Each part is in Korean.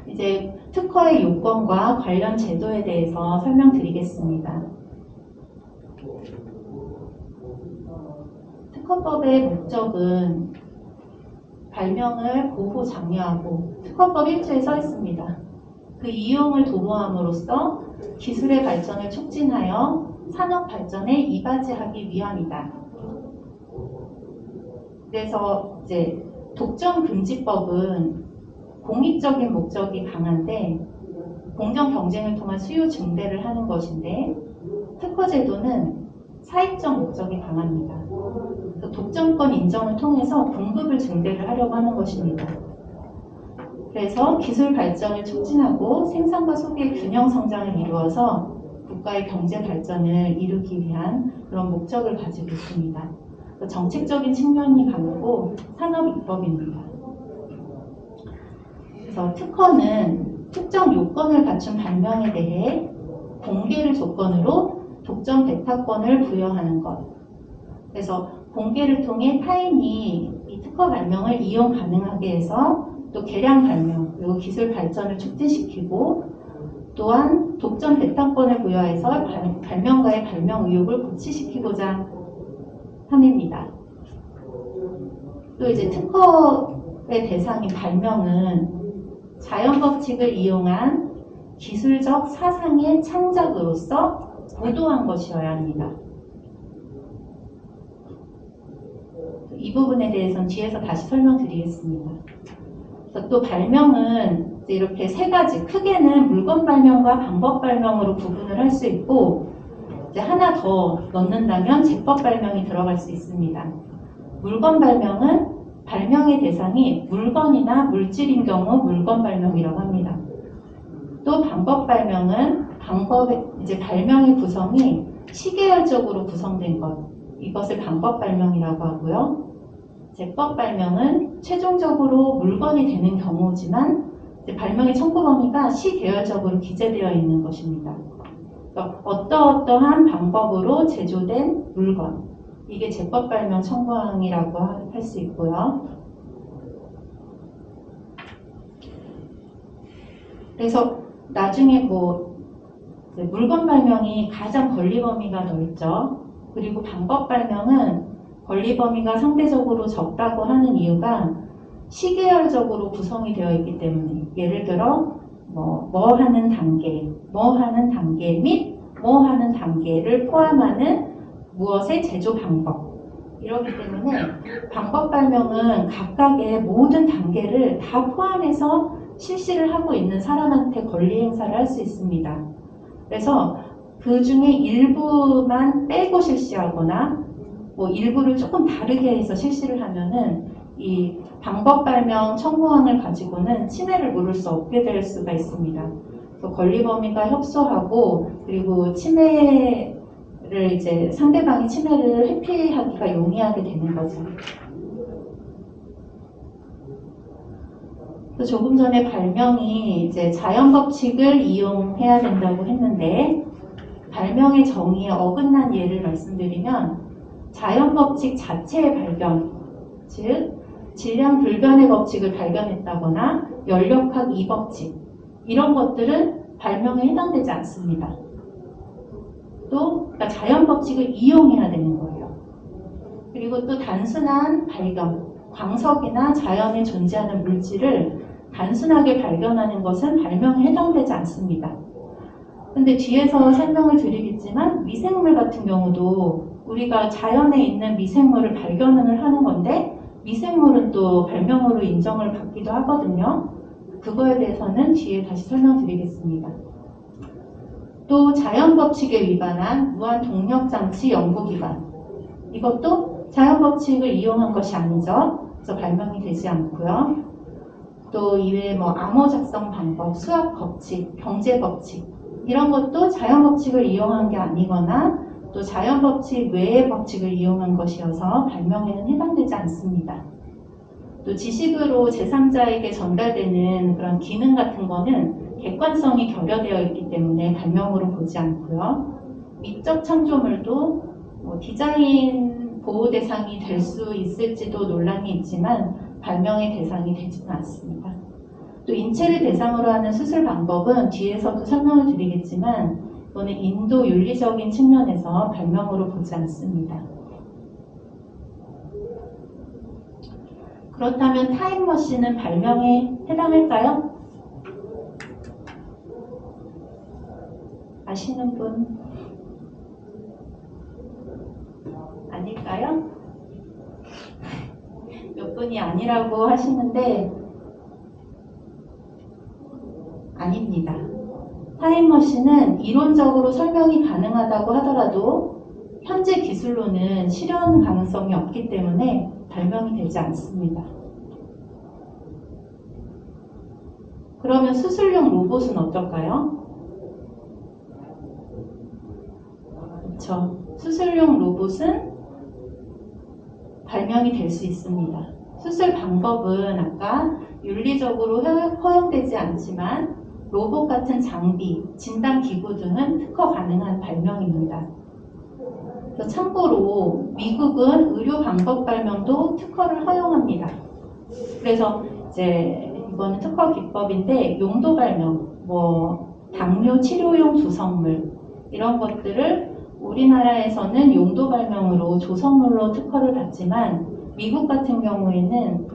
이제 특허의 요건과 관련 제도에 대해서 설명드리겠습니다. 특허법의 목적은 발명을 보호 장려하고 특허법 1조에 써 있습니다. 그 이용을 도모함으로써 기술의 발전을 촉진하여 산업 발전에 이바지하기 위함이다. 그래서 이제 독점금지법은 공익적인 목적이 강한데 공정 경쟁을 통한 수요 증대를 하는 것인데 특허제도는 사익적 목적이 강합니다. 독점권 인정을 통해서 공급을 증대를 하려고 하는 것입니다. 그래서 기술 발전을 촉진하고 생산과 소비의 균형 성장을 이루어서 국가의 경제 발전을 이루기 위한 그런 목적을 가지고 있습니다. 정책적인 측면이 강하고 산업 입법입니다. 그래서 특허는 특정 요건을 갖춘 발명에 대해 공개를 조건으로 독점 배타권을 부여하는 것. 그래서 공개를 통해 타인이 이 특허 발명을 이용 가능하게 해서 또 개량 발명, 그리고 기술 발전을 촉진시키고 또한 독점 배타권을 부여해서 발명가의 발명 의욕을 고취시키고자 함입니다. 또 이제 특허의 대상인 발명은 자연 법칙을 이용한 기술적 사상의 창작으로서 보도한 것이어야 합니다. 이 부분에 대해서는 뒤에서 다시 설명드리겠습니다. 그래서 또 발명은 이렇게 세 가지, 크게는 물건 발명과 방법 발명으로 구분을 할 수 있고 이제 하나 더 넣는다면 제법 발명이 들어갈 수 있습니다. 물건 발명은 발명의 대상이 물건이나 물질인 경우 물건 발명이라고 합니다. 또 방법 발명은 이제 발명의 구성이 시계열적으로 구성된 것, 이것을 방법 발명이라고 하고요. 제법 발명은 최종적으로 물건이 되는 경우지만 발명의 청구 범위가 시계열적으로 기재되어 있는 것입니다. 그러니까 어떠한 방법으로 제조된 물건, 이게 제법 발명 청구항이라고 할 수 있고요. 그래서 나중에 물건 발명이 가장 권리 범위가 넓죠. 그리고 방법 발명은 권리 범위가 상대적으로 적다고 하는 이유가 시계열적으로 구성이 되어 있기 때문에, 예를 들어 뭐 하는 단계 및 뭐 하는 단계를 포함하는 무엇의 제조 방법, 이렇기 때문에 방법 발명은 각각의 모든 단계를 다 포함해서 실시를 하고 있는 사람한테 권리 행사를 할 수 있습니다. 그래서 그 중에 일부만 빼고 실시하거나 일부를 조금 다르게 해서 실시를 하면은 이 방법 발명 청구항을 가지고는 침해를 물을 수 없게 될 수가 있습니다. 그래서 권리 범위가 협소하고, 그리고 침해를 이제 상대방이 침해를 회피하기가 용이하게 되는 거죠. 또 조금 전에 발명이 이제 자연 법칙을 이용해야 된다고 했는데, 발명의 정의에 어긋난 예를 말씀드리면 자연 법칙 자체의 발견, 즉 질량 불변의 법칙을 발견했다거나 연력학 2법칙, 이런 것들은 발명에 해당되지 않습니다. 또 그러니까 자연 법칙을 이용해야 되는 거예요. 그리고 또 단순한 발견, 광석이나 자연에 존재하는 물질을 단순하게 발견하는 것은 발명에 해당되지 않습니다. 근데 뒤에서 설명을 드리겠지만 미생물 같은 경우도 우리가 자연에 있는 미생물을 발견을 하는 건데, 미생물은 또 발명으로 인정을 받기도 하거든요. 그거에 대해서는 뒤에 다시 설명드리겠습니다. 또 자연 법칙에 위반한 무한 동력 장치 연구기관, 이것도 자연 법칙을 이용한 것이 아니죠. 그래서 발명이 되지 않고요. 또 이외에 암호 작성 방법, 수학 법칙, 경제 법칙, 이런 것도 자연 법칙을 이용한 게 아니거나 또 자연 법칙 외의 법칙을 이용한 것이어서 발명에는 해당되지 않습니다. 또 지식으로 제3자에게 전달되는 그런 기능 같은 거는 객관성이 결여되어 있기 때문에 발명으로 보지 않고요. 미적 창조물도 디자인 보호 대상이 될 수 있을지도 논란이 있지만 발명의 대상이 되지는 않습니다. 또 인체를 대상으로 하는 수술 방법은 뒤에서도 설명을 드리겠지만 이거는 인도 윤리적인 측면에서 발명으로 보지 않습니다. 그렇다면 타임머신은 발명에 해당할까요? 아시는 분? 아닐까요? 몇 분이 아니라고 하시는데 아닙니다. 타임머신은 이론적으로 설명이 가능하다고 하더라도 현재 기술로는 실현 가능성이 없기 때문에 발명이 되지 않습니다. 그러면 수술용 로봇은 어떨까요? 그렇죠. 수술용 로봇은 발명이 될 수 있습니다. 수술 방법은 아까 윤리적으로 허용되지 않지만 로봇 같은 장비, 진단기구 등은 특허 가능한 발명입니다. 참고로 미국은 의료 방법 발명도 특허를 허용합니다. 그래서 이제 이거는 특허 기법인데 용도 발명, 당뇨 치료용 조성물 이런 것들을 우리나라에서는 용도 발명으로 조성물로 특허를 받지만 미국 같은 경우에는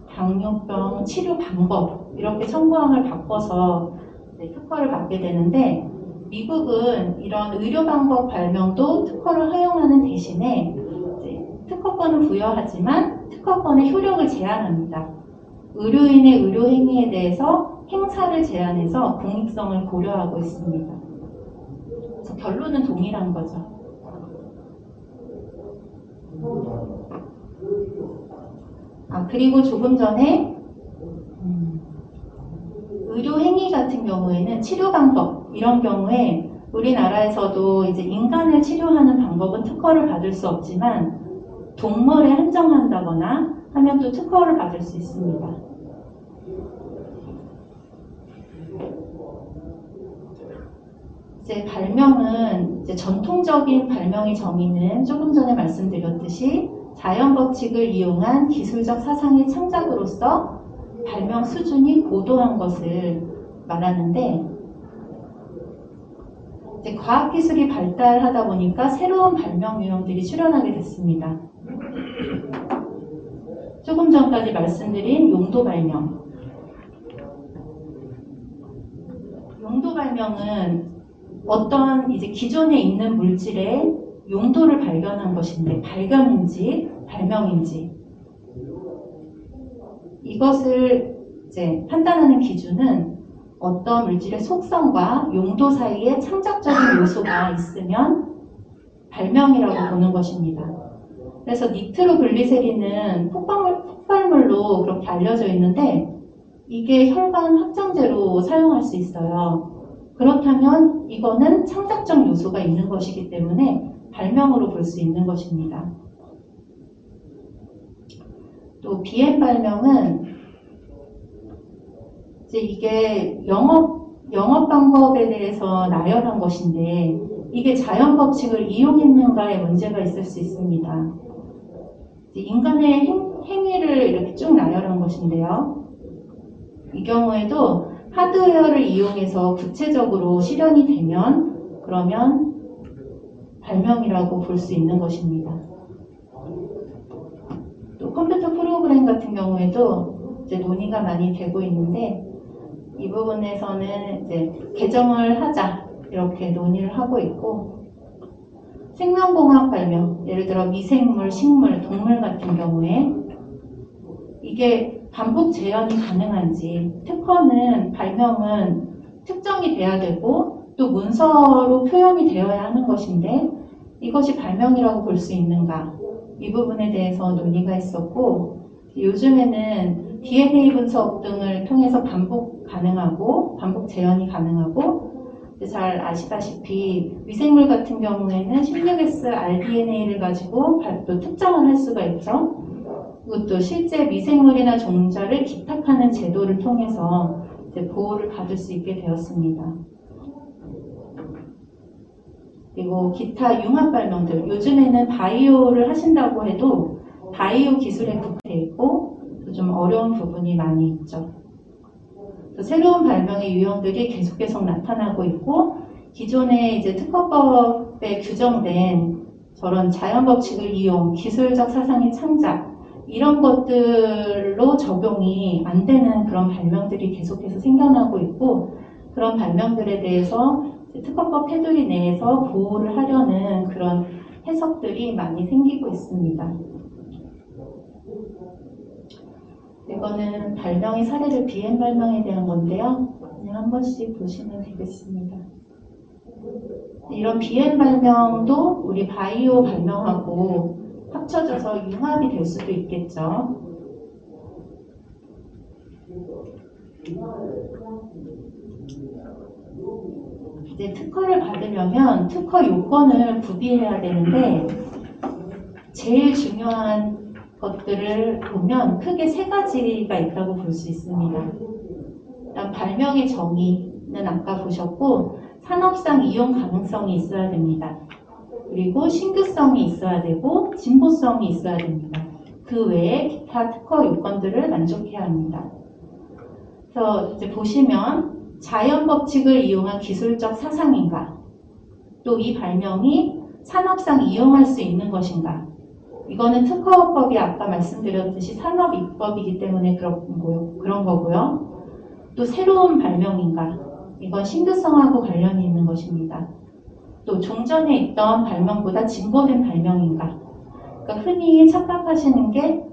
당뇨병 치료 방법 이렇게 첨부항을 바꿔서 특허를 받게 되는데 미국은 이런 의료 방법 발명도 특허를 허용하는 대신에 특허권을 부여하지만 특허권의 효력을 제한합니다. 의료인의 의료 행위에 대해서 행사를 제한해서 공익성을 고려하고 있습니다. 그래서 결론은 동일한 거죠. 그리고 조금 전에 의료 행위 같은 경우에는 치료 방법 이런 경우에 우리나라에서도 이제 인간을 치료하는 방법은 특허를 받을 수 없지만 동물에 한정한다거나 하면 또 특허를 받을 수 있습니다. 이제 발명은 이제 전통적인 발명의 정의는 조금 전에 말씀드렸듯이 자연 법칙을 이용한 기술적 사상의 창작으로서 발명 수준이 고도한 것을 말하는데 이제 과학기술이 발달하다 보니까 새로운 발명 유형들이 출현하게 됐습니다. 조금 전까지 말씀드린 용도 발명. 용도 발명은 어떤 이제 기존에 있는 물질의 용도를 발견한 것인데 발견인지 발명인지 이것을 이제 판단하는 기준은 어떤 물질의 속성과 용도 사이에 창작적인 요소가 있으면 발명이라고 보는 것입니다. 그래서 니트로글리세린은 폭발물로 그렇게 알려져 있는데 이게 혈관 확장제로 사용할 수 있어요. 그렇다면 이거는 창작적 요소가 있는 것이기 때문에 발명으로 볼 수 있는 것입니다. 또 비행 발명은 이제 이게 영업 방법에 대해서 나열한 것인데 이게 자연 법칙을 이용했는가에 문제가 있을 수 있습니다. 인간의 행위를 이렇게 쭉 나열한 것인데요. 이 경우에도 하드웨어를 이용해서 구체적으로 실현이 되면 그러면 발명이라고 볼 수 있는 것입니다. 또 컴퓨터 프로그램 같은 경우에도 이제 논의가 많이 되고 있는데 이 부분에서는 이제 개정을 하자 이렇게 논의를 하고 있고 생명공학 발명, 예를 들어 미생물, 식물, 동물 같은 경우에 이게 반복 재현이 가능한지 특허는 발명은 특정이 돼야 되고 또 문서로 표현이 되어야 하는 것인데 이것이 발명이라고 볼 수 있는가 이 부분에 대해서 논의가 있었고 요즘에는 DNA 분석 등을 통해서 반복 가능하고 반복 재현이 가능하고 잘 아시다시피 미생물 같은 경우에는 16S rDNA를 가지고 또 특정을 할 수가 있죠. 그것도 실제 미생물이나 종자를 기탁하는 제도를 통해서 이제 보호를 받을 수 있게 되었습니다. 그리고 기타 융합 발명들, 요즘에는 바이오를 하신다고 해도 바이오 기술에 국한되어 있고 좀 어려운 부분이 많이 있죠. 새로운 발명의 유형들이 계속 나타나고 있고 기존의 이제 특허법에 규정된 저런 자연 법칙을 이용, 기술적 사상의 창작 이런 것들로 적용이 안 되는 그런 발명들이 계속해서 생겨나고 있고 그런 발명들에 대해서 특허법 테두리 내에서 보호를 하려는 그런 해석들이 많이 생기고 있습니다. 이거는 발명의 사례를 비행 발명에 대한 건데요. 그냥 한 번씩 보시면 되겠습니다. 이런 비행 발명도 우리 바이오 발명하고 합쳐져서 융합이 될 수도 있겠죠. 이제 특허를 받으려면 특허 요건을 구비해야 되는데 제일 중요한 것들을 보면 크게 세 가지가 있다고 볼 수 있습니다. 일단 발명의 정의는 아까 보셨고 산업상 이용 가능성이 있어야 됩니다. 그리고 신규성이 있어야 되고 진보성이 있어야 됩니다. 그 외에 기타 특허 요건들을 만족해야 합니다. 그래서 이제 보시면 자연 법칙을 이용한 기술적 사상인가, 또 이 발명이 산업상 이용할 수 있는 것인가. 이거는 특허법이 아까 말씀드렸듯이 산업 입법이기 때문에 그런 거고요. 또 새로운 발명인가, 이건 신규성하고 관련이 있는 것입니다. 또 종전에 있던 발명보다 진보된 발명인가. 그러니까 흔히 착각하시는 게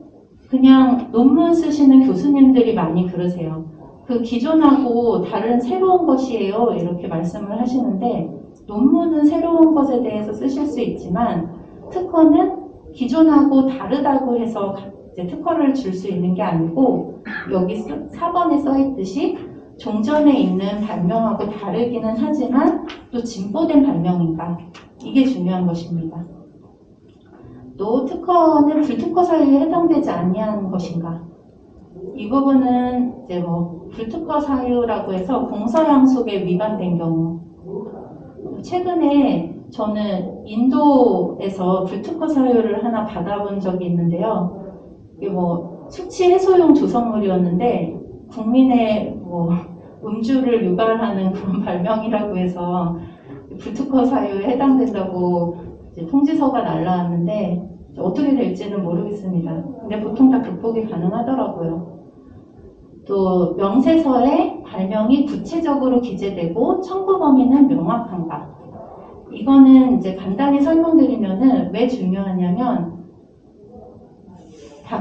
그냥 논문 쓰시는 교수님들이 많이 그러세요. 그 기존하고 다른 새로운 것이에요 이렇게 말씀을 하시는데 논문은 새로운 것에 대해서 쓰실 수 있지만 특허는 기존하고 다르다고 해서 이제 특허를 줄 수 있는 게 아니고 여기 4번에 써 있듯이 종전에 있는 발명하고 다르기는 하지만 또 진보된 발명인가, 이게 중요한 것입니다. 또 특허는 불특허 사유에 해당되지 아니한 것인가. 이 부분은 이제 불특허 사유라고 해서 공서양속에 위반된 경우. 최근에 저는 인도에서 불특허 사유를 하나 받아본 적이 있는데요. 이게 수치 해소용 조성물이었는데 국민의 음주를 유발하는 그런 발명이라고 해서 불특허 사유에 해당된다고 이제 통지서가 날라왔는데 어떻게 될지는 모르겠습니다. 근데 보통 다 극복이 가능하더라고요. 또 명세서에 발명이 구체적으로 기재되고 청구 범위는 명확한가. 이거는 이제 간단히 설명드리면은 왜 중요하냐면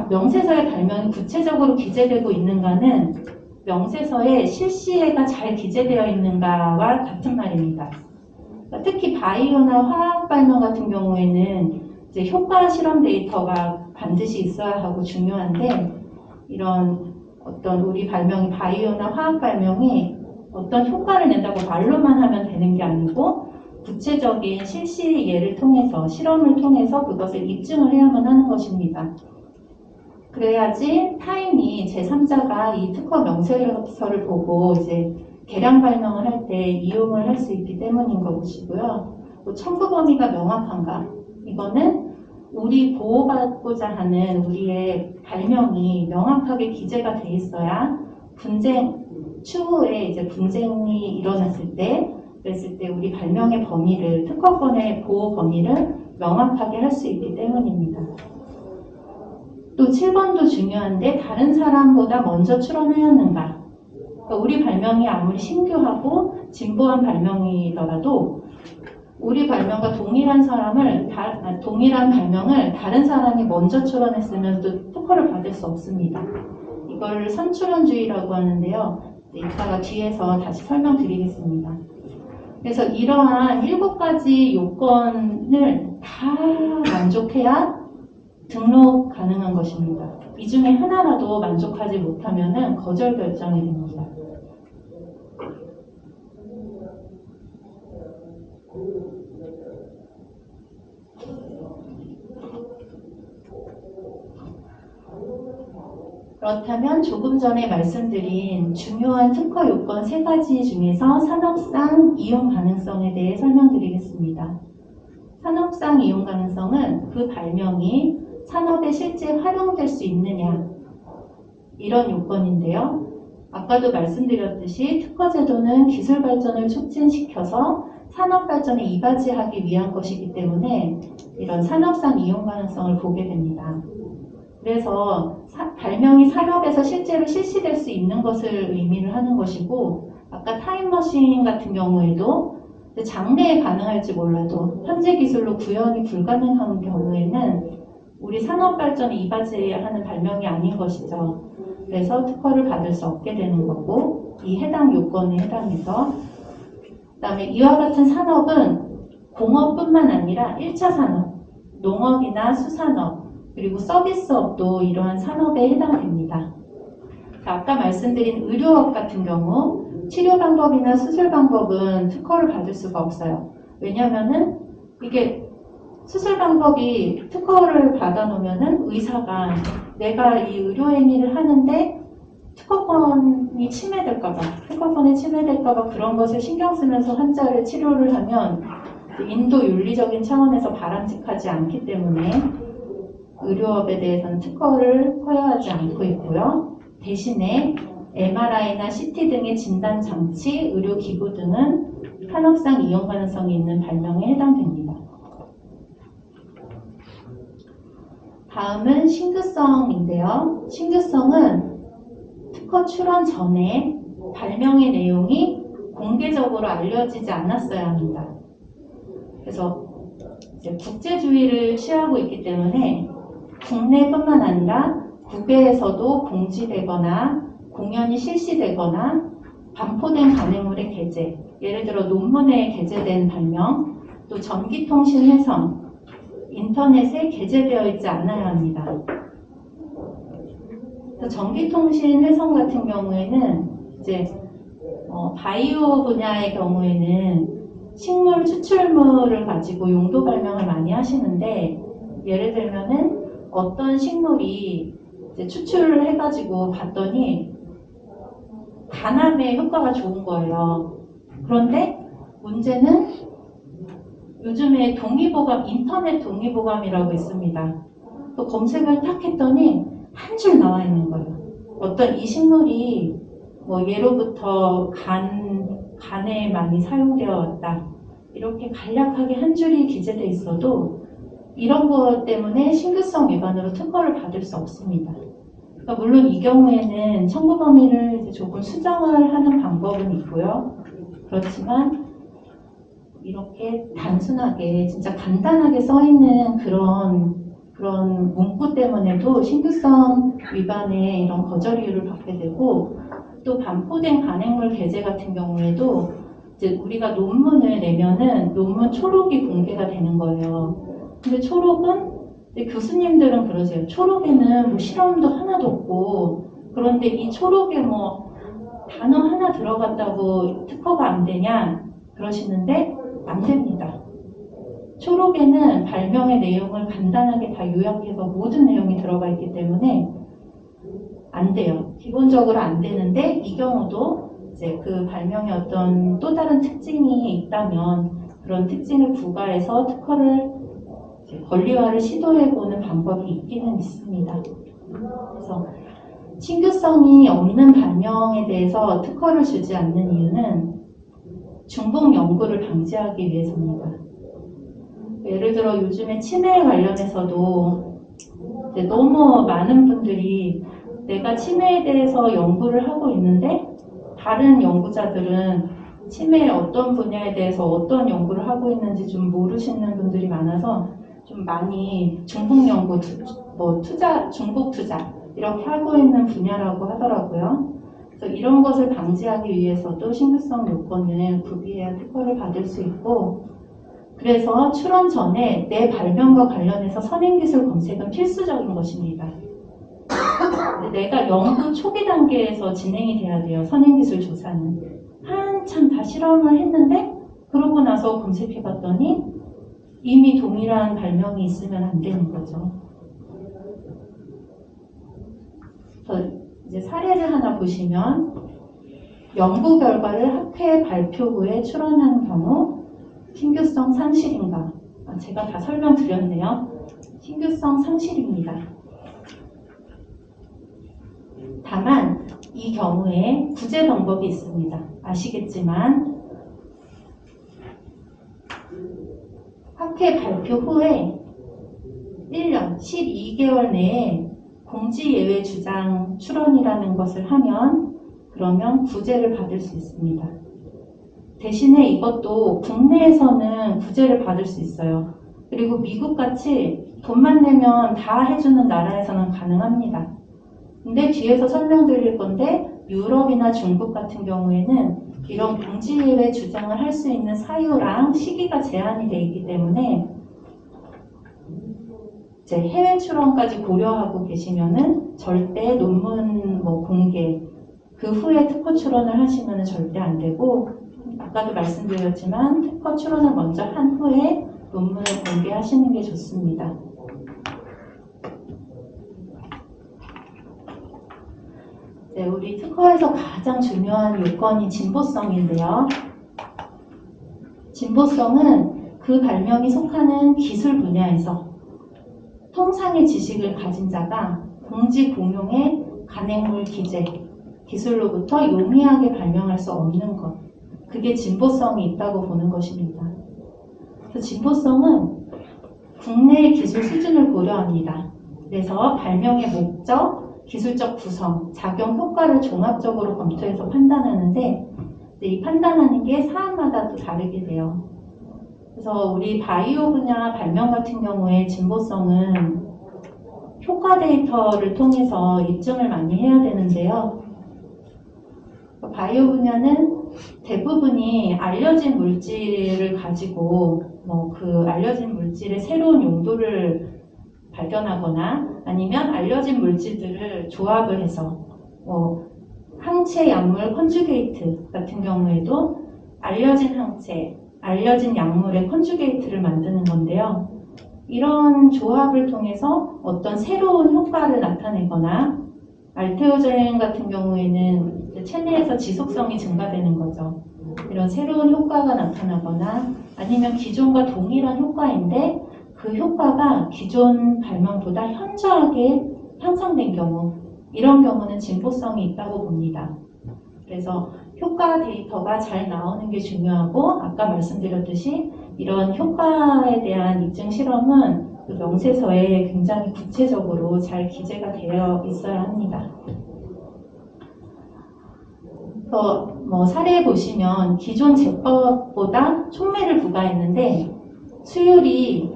명세서에 발명이 구체적으로 기재되고 있는가는 명세서에 실시해가 잘 기재되어 있는가와 같은 말입니다. 그러니까 특히 바이오나 화학 발명 같은 경우에는 이제 효과 실험 데이터가 반드시 있어야 하고 중요한데 이런 어떤 우리 발명이 바이오나 화학 발명이 어떤 효과를 낸다고 말로만 하면 되는 게 아니고 구체적인 실시 예를 통해서 실험을 통해서 그것을 입증을 해야만 하는 것입니다. 그래야지 타인이 제3자가 이 특허 명세서를 보고 이제 개량 발명을 할 때 이용을 할 수 있기 때문인 것이고요. 또 청구 범위가 명확한가? 이거는 우리 보호받고자 하는 우리의 발명이 명확하게 기재가 돼 있어야 추후에 이제 분쟁이 일어났을 때, 그랬을 때 우리 발명의 범위를, 특허권의 보호 범위를 명확하게 할 수 있기 때문입니다. 또 7번도 중요한데 다른 사람보다 먼저 출원하였는가? 그러니까 우리 발명이 아무리 신규하고 진보한 발명이더라도 우리 발명과 동일한 발명을 다른 사람이 먼저 출원했으면 또 특허를 받을 수 없습니다. 이걸 선출원주의라고 하는데요. 이따가 뒤에서 다시 설명드리겠습니다. 그래서 이러한 7가지 요건을 다 만족해야 등록 가능한 것입니다. 이 중에 하나라도 만족하지 못하면 거절 결정이 됩니다. 그렇다면 조금 전에 말씀드린 중요한 특허 요건 3가지 중에서 산업상 이용 가능성에 대해 설명드리겠습니다. 산업상 이용 가능성은 그 발명이 산업에 실제 활용될 수 있느냐, 이런 요건인데요. 아까도 말씀드렸듯이 특허제도는 기술 발전을 촉진시켜서 산업 발전에 이바지하기 위한 것이기 때문에 이런 산업상 이용 가능성을 보게 됩니다. 그래서 발명이 산업에서 실제로 실시될 수 있는 것을 의미를 하는 것이고, 아까 타임머신 같은 경우에도 장래에 가능할지 몰라도 현재 기술로 구현이 불가능한 경우에는 우리 산업 발전에 이바지하는 발명이 아닌 것이죠. 그래서 특허를 받을 수 없게 되는 거고, 이 해당 요건에 해당해서. 그다음에 이와 같은 산업은 공업뿐만 아니라 1차 산업, 농업이나 수산업, 그리고 서비스업도 이러한 산업에 해당됩니다. 아까 말씀드린 의료업 같은 경우 치료 방법이나 수술 방법은 특허를 받을 수가 없어요. 왜냐하면은 이게 수술 방법이 특허를 받아놓으면은 의사가 내가 이 의료행위를 하는데 특허권이 침해될까봐 그런 것을 신경 쓰면서 환자를 치료를 하면 인도 윤리적인 차원에서 바람직하지 않기 때문에 의료업에 대해서는 특허를 허용하지 않고 있고요. 대신에 MRI나 CT 등의 진단장치, 의료기구 등은 산업상 이용 가능성이 있는 발명에 해당됩니다. 다음은 신규성인데요. 신규성은 특허 출원 전에 발명의 내용이 공개적으로 알려지지 않았어야 합니다. 그래서 이제 국제주의를 취하고 있기 때문에 국내뿐만 아니라 국외에서도 공지되거나 공연이 실시되거나 반포된 간행물의 게재, 예를 들어 논문에 게재된 발명, 또 전기통신 회선, 인터넷에 게재되어 있지 않아야 합니다. 전기통신 회선 같은 경우에는 이제 바이오 분야의 경우에는 식물 추출물을 가지고 용도 발명을 많이 하시는데, 예를 들면은 어떤 식물이 이제 추출을 해가지고 봤더니 간암에 효과가 좋은 거예요. 그런데 문제는 요즘에 동의보감, 인터넷 동의보감이라고 있습니다. 또 검색을 탁 했더니 한 줄 나와 있는 거예요. 어떤 이 식물이 뭐 예로부터 간에 많이 사용되어 왔다, 이렇게 간략하게 한 줄이 기재돼 있어도 이런 것 때문에 신규성 위반으로 특허를 받을 수 없습니다. 그러니까 물론 이 경우에는 청구 범위를 이제 조금 수정을 하는 방법은 있고요. 그렇지만 이렇게 단순하게 진짜 간단하게 써 있는 그런 문구 때문에도 신규성 위반의 이런 거절 이유를 받게 되고, 또 반포된 간행물 게재 같은 경우에도 이제 우리가 논문을 내면은 논문 초록이 공개가 되는 거예요. 근데 초록은 교수님들은 그러세요. 초록에는 뭐 실험도 하나도 없고, 그런데 이 초록에 뭐 단어 하나 들어갔다고 특허가 안 되냐 그러시는데 안 됩니다. 초록에는 발명의 내용을 간단하게 다 요약해서 모든 내용이 들어가 있기 때문에 안 돼요. 기본적으로 안 되는데, 이 경우도 이제 그 발명의 어떤 또 다른 특징이 있다면 그런 특징을 부과해서 특허를 권리화를 시도해보는 방법이 있기는 있습니다. 그래서 신규성이 없는 발명에 대해서 특허를 주지 않는 이유는 중복 연구를 방지하기 위해서입니다. 예를 들어 요즘에 치매에 관련해서도 너무 많은 분들이 내가 치매에 대해서 연구를 하고 있는데 다른 연구자들은 치매의 어떤 분야에 대해서 어떤 연구를 하고 있는지 좀 모르시는 분들이 많아서 좀 많이 중복 연구, 중복 투자 이렇게 하고 있는 분야라고 하더라고요. 그래서 이런 것을 방지하기 위해서도 신규성 요건을 구비해야 특허를 받을 수 있고, 그래서 출원 전에 내 발명과 관련해서 선행기술 검색은 필수적인 것입니다. 내가 연구 초기 단계에서 진행이 돼야 돼요. 선행기술 조사는. 한참 다 실험을 했는데 그러고 나서 검색해봤더니 이미 동일한 발명이 있으면 안 되는 거죠. 그래서 이제 사례를 하나 보시면, 연구 결과를 학회 발표 후에 출원한 경우 신규성 상실인가, 제가 다 설명드렸네요. 신규성 상실입니다. 다만 이 경우에 구제 방법이 있습니다. 아시겠지만 학회 발표 후에 1년 12개월 내에 공지예외 주장 출원이라는 것을 하면 그러면 구제를 받을 수 있습니다. 대신에 이것도 국내에서는 구제를 받을 수 있어요. 그리고 미국같이 돈만 내면 다 해주는 나라에서는 가능합니다. 근데 뒤에서 설명드릴 건데 유럽이나 중국 같은 경우에는 이런 공지예외 주장을 할 수 있는 사유랑 시기가 제한이 되어 있기 때문에 이제 해외 출원까지 고려하고 계시면은 절대 논문 공개 그 후에 특허 출원을 하시면은 절대 안 되고 아까도 말씀드렸지만 특허 출원을 먼저 한 후에 논문을 공개하시는 게 좋습니다. 네, 우리 특허에서 가장 중요한 요건이 진보성인데요. 진보성은 그 발명이 속하는 기술 분야에서 통상의 지식을 가진 자가 공지 공용의 간행물 기재, 기술로부터 용이하게 발명할 수 없는 것. 그게 진보성이 있다고 보는 것입니다. 그래서 진보성은 국내의 기술 수준을 고려합니다. 그래서 발명의 목적, 기술적 구성, 작용 효과를 종합적으로 검토해서 판단하는데 이 판단하는 게 사안마다 또 다르게 돼요. 그래서 우리 바이오 분야 발명 같은 경우에 진보성은 효과 데이터를 통해서 입증을 많이 해야 되는데요. 바이오 분야는 대부분이 알려진 물질을 가지고 그 알려진 물질의 새로운 용도를 발견하거나 아니면 알려진 물질들을 조합을 해서 항체 약물 컨주게이트 같은 경우에도 알려진 항체, 알려진 약물의 컨주게이트를 만드는 건데요. 이런 조합을 통해서 어떤 새로운 효과를 나타내거나 알테오젠 같은 경우에는 체내에서 지속성이 증가되는 거죠. 이런 새로운 효과가 나타나거나 아니면 기존과 동일한 효과인데 그 효과가 기존 발명보다 현저하게 향상된 경우 이런 경우는 진보성이 있다고 봅니다. 그래서 효과 데이터가 잘 나오는 게 중요하고 아까 말씀드렸듯이 이런 효과에 대한 입증 실험은 그 명세서에 굉장히 구체적으로 잘 기재가 되어 있어야 합니다. 사례 보시면 기존 제법보다 촉매를 부과했는데 수율이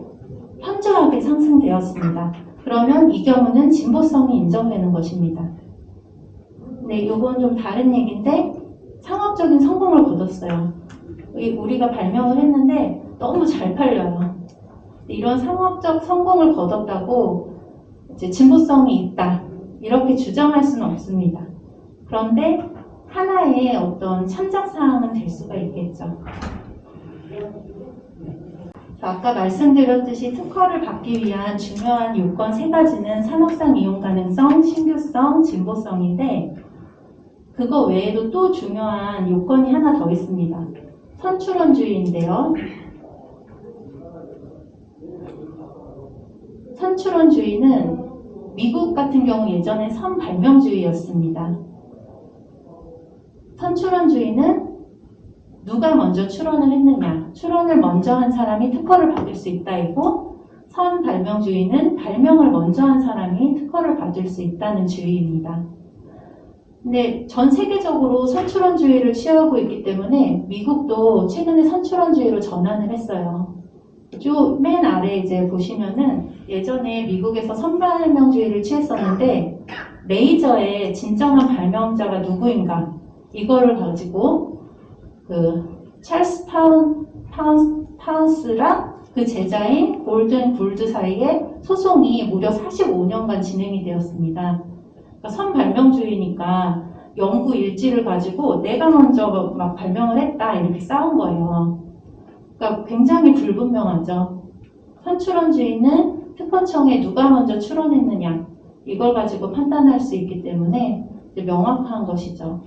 현저하게 상승되었습니다. 그러면 이 경우는 진보성이 인정되는 것입니다. 네, 이건 좀 다른 얘기인데 상업적인 성공을 거뒀어요. 우리가 발명을 했는데 너무 잘 팔려요. 이런 상업적 성공을 거뒀다고 이제 진보성이 있다 이렇게 주장할 수는 없습니다. 그런데 하나의 어떤 참작사항은 될 수가 있겠죠. 아까 말씀드렸듯이 특허를 받기 위한 중요한 요건 3가지는 산업상 이용 가능성, 신규성, 진보성인데 그거 외에도 또 중요한 요건이 하나 더 있습니다. 선출원주의인데요. 선출원주의는 미국 같은 경우 예전에 선발명주의였습니다. 선출원주의는 누가 먼저 출원을 했느냐, 출원을 먼저 한 사람이 특허를 받을 수 있다이고 선발명주의는 발명을 먼저 한 사람이 특허를 받을 수 있다는 주의입니다. 근데 전 세계적으로 선출원주의를 취하고 있기 때문에 미국도 최근에 선출원주의로 전환을 했어요. 쭉 맨 아래 이제 보시면은 예전에 미국에서 선발명주의를 취했었는데 레이저의 진정한 발명자가 누구인가 이거를 가지고 그 찰스 파운스랑 그 제자인 골든 굴드 사이에 소송이 무려 45년간 진행이 되었습니다. 그러니까 선발명주의니까 연구 일지를 가지고 내가 먼저 막 발명을 했다 이렇게 싸운 거예요. 그러니까 굉장히 불분명하죠. 선출원주의는 특허청에 누가 먼저 출원했느냐 이걸 가지고 판단할 수 있기 때문에 이제 명확한 것이죠.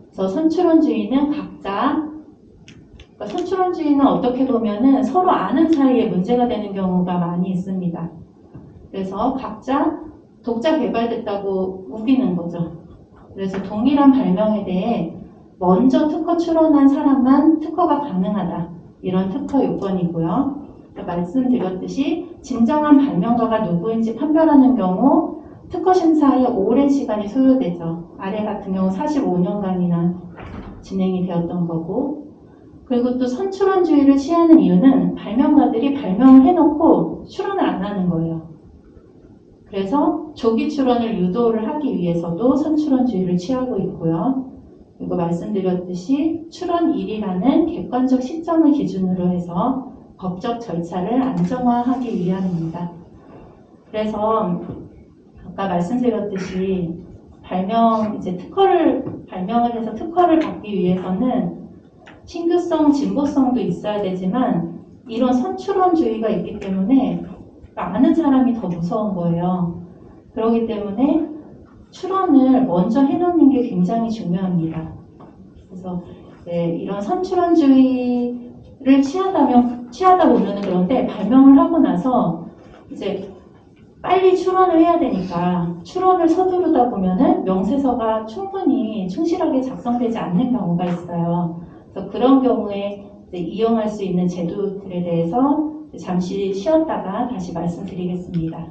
그래서 선출원주의는 각자 그러니까 선출원주의는 어떻게 보면은 서로 아는 사이에 문제가 되는 경우가 많이 있습니다. 그래서 각자 독자 개발됐다고 우기는 거죠. 그래서 동일한 발명에 대해 먼저 특허 출원한 사람만 특허가 가능하다. 이런 특허 요건이고요. 말씀드렸듯이 진정한 발명가가 누구인지 판별하는 경우 특허 심사에 오랜 시간이 소요되죠. 아래 같은 경우 45년간이나 진행이 되었던 거고, 그리고 또 선출원주의를 취하는 이유는 발명가들이 발명을 해놓고 출원을 안 하는 거예요. 그래서 조기 출원을 유도를 하기 위해서도 선출원주의를 취하고 있고요. 그리고 말씀드렸듯이 출원일이라는 객관적 시점을 기준으로 해서 법적 절차를 안정화하기 위함입니다. 그래서 아까 말씀드렸듯이 발명을 해서 특허를 받기 위해서는 신규성, 진보성도 있어야 되지만 이런 선출원주의가 있기 때문에 아는 사람이 더 무서운 거예요. 그렇기 때문에 출원을 먼저 해놓는 게 굉장히 중요합니다. 그래서 이런 선출원주의를 취하다 보면은 그런데 발명을 하고 나서 이제 빨리 출원을 해야 되니까 출원을 서두르다 보면은 명세서가 충분히 충실하게 작성되지 않는 경우가 있어요. 그래서 그런 경우에 이용할 수 있는 제도들에 대해서 잠시 쉬었다가 다시 말씀드리겠습니다.